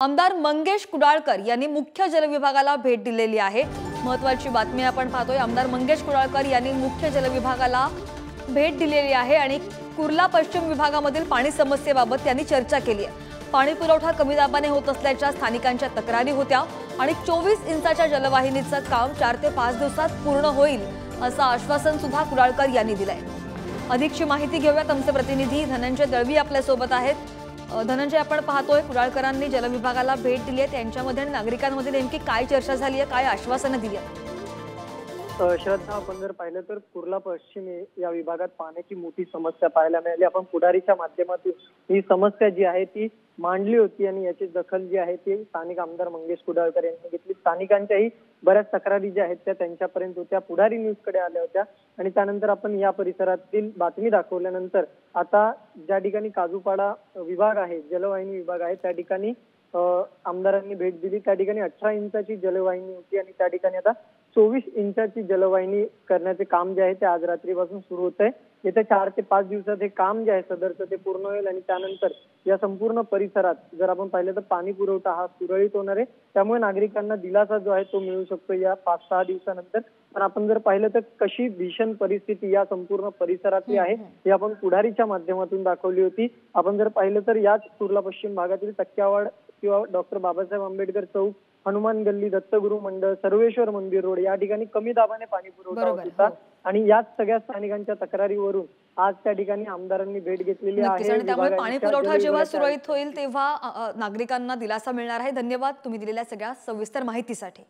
आमदार मंगेश कुडाळकर यांनी मुख्य जलविभागाला भेट दिलेली आहे। महत्त्वाची बातमी आपण पाहतोय। आमदार मंगेश कुडाळकर यांनी मुख्य जलविभागाला भेट दिलेली आहे आणि कुर्ला पश्चिम विभागामधील पाणी समस्येबाबत त्यांनी चर्चा केली आहे। पाणी पुरवठा कमी दाबाने होत असल्याच्या स्थानिकांच्या तक्रारी होत्या आणि 24 इंचाच्या जलवाहिनीचं काम 4 ते 5 दिवसात पूर्ण होईल असं आश्वासन सुद्धा कुडाळकर यांनी दिलंय। अधिकची माहिती घेऊयात, आमचे प्रतिनिधी धनंजय दळवी आपल्या सोबत आहेत। धनंजय, आपण पाहतोय कुडाळकरांनी जलविभागाला भेट दिली आहे, त्यांच्यामध्ये नागरिकांमध्ये नेमकी काय चर्चा झाली आहे, काय आश्वासनं दिली आहेत? श्रद्धा, आपण जर पाहिलं तर कुर्ला पश्चिम या विभागात पाण्याची मोठी समस्या पाहायला मिळाली। आपण पुढारीच्या माध्यमातून ही समस्या जी आहे ती मांडली होती आणि याची दखल जी आहे ती स्थानिक आमदार मंगेश कुडाळकर यांनी घेतली। स्थानिकांच्याही बऱ्याच तक्रारी ज्या आहेत त्या त्यांच्यापर्यंत होत्या, पुढारी न्यूजकडे आल्या होत्या आणि त्यानंतर आपण या परिसरातील बातमी दाखवल्यानंतर आता ज्या ठिकाणी काजूपाडा विभाग आहे, जलवाहिनी विभाग आहे, त्या ठिकाणी आमदारांनी भेट दिली। त्या ठिकाणी 18 इंचाची जलवाहिनी होती आणि त्या ठिकाणी आता 24 इंचाची जलवाहिनी करण्याचे काम जे आहे ते आज रात्रीपासून सुरू होत आहे। येत्या 4 ते 5 दिवसात हे काम जे आहे सदरचं ते पूर्ण होईल आणि त्यानंतर या संपूर्ण परिसरात जर आपण पाहिलं तर पाणी पुरवठा हा सुरळीत होणार आहे। त्यामुळे नागरिकांना दिलासा जो आहे तो मिळू शकतो या 5-6 दिवसानंतर। पण आपण जर पाहिलं तर कशी भीषण परिस्थिती या संपूर्ण परिसरातली आहे ही आपण पुढारीच्या माध्यमातून दाखवली होती। आपण जर पाहिलं तर याच कुर्ला पश्चिम भागातील टक्क्यावाड किंवा डॉक्टर बाबासाहेब आंबेडकर चौक, हनुमान गल्ली, दत्तगुरु मंडळ, सर्वेश्वर मंदिर रोड या ठिकाणी कमी दाबाने पाणी पुरवठा होत होता आणि याच सगळ्या स्थानिकांच्या तक्रारीवरून आज त्या ठिकाणी आमदारांनी भेट घेतलेली आहे। त्यामुळे पाणी पुरवठा जेव्हा सुरळीत होईल तेव्हा नागरिकांना दिलासा मिळणार आहे। धन्यवाद तुम्ही दिलेल्या सगळ्या सविस्तर माहितीसाठी।